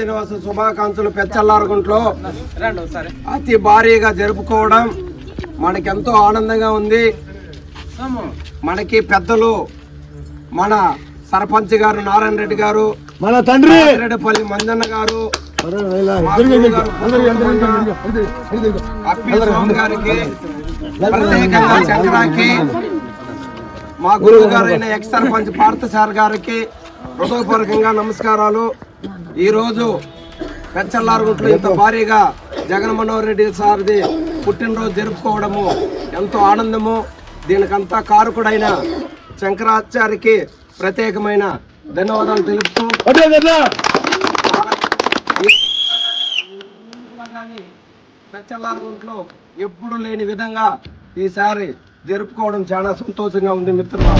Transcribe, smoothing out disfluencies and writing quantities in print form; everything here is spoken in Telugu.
శ్రీనివాస శుభాకాంక్షలు. పెచ్చల్లారగుంట్లో అతి భారీగా జరుపుకోవడం మనకెంతో ఆనందంగా ఉంది. మనకి పెద్దలు మన సర్పంచ్ గారు నారాయణ రెడ్డి గారు, మన తండ్రి రెడ్డిపల్లి మంజన్న గారు, గారికి, ప్రత్యేకంగా చక్రాకి, మా గురువు గారైన ఎక్స్ సర్పంచ్ పార్థసార్ గారికి హృదయపూర్వకంగా నమస్కారాలు. ఈరోజు పెచ్చల్లారగుంట్లో ఇంత భారీగా జగన్మోహన్ రెడ్డి సార్ది పుట్టినరోజు జరుపుకోవడము ఎంతో ఆనందము. దీనికంతా కారకుడైన శంకరాచార్యకి ప్రత్యేకమైన ధన్యవాదాలు తెలుపుతూ పెచ్చల్లారగుంట్లో ఎప్పుడు లేని విధంగా ఈసారి జరుపుకోవడం చాలా సంతోషంగా ఉంది మిత్రులు.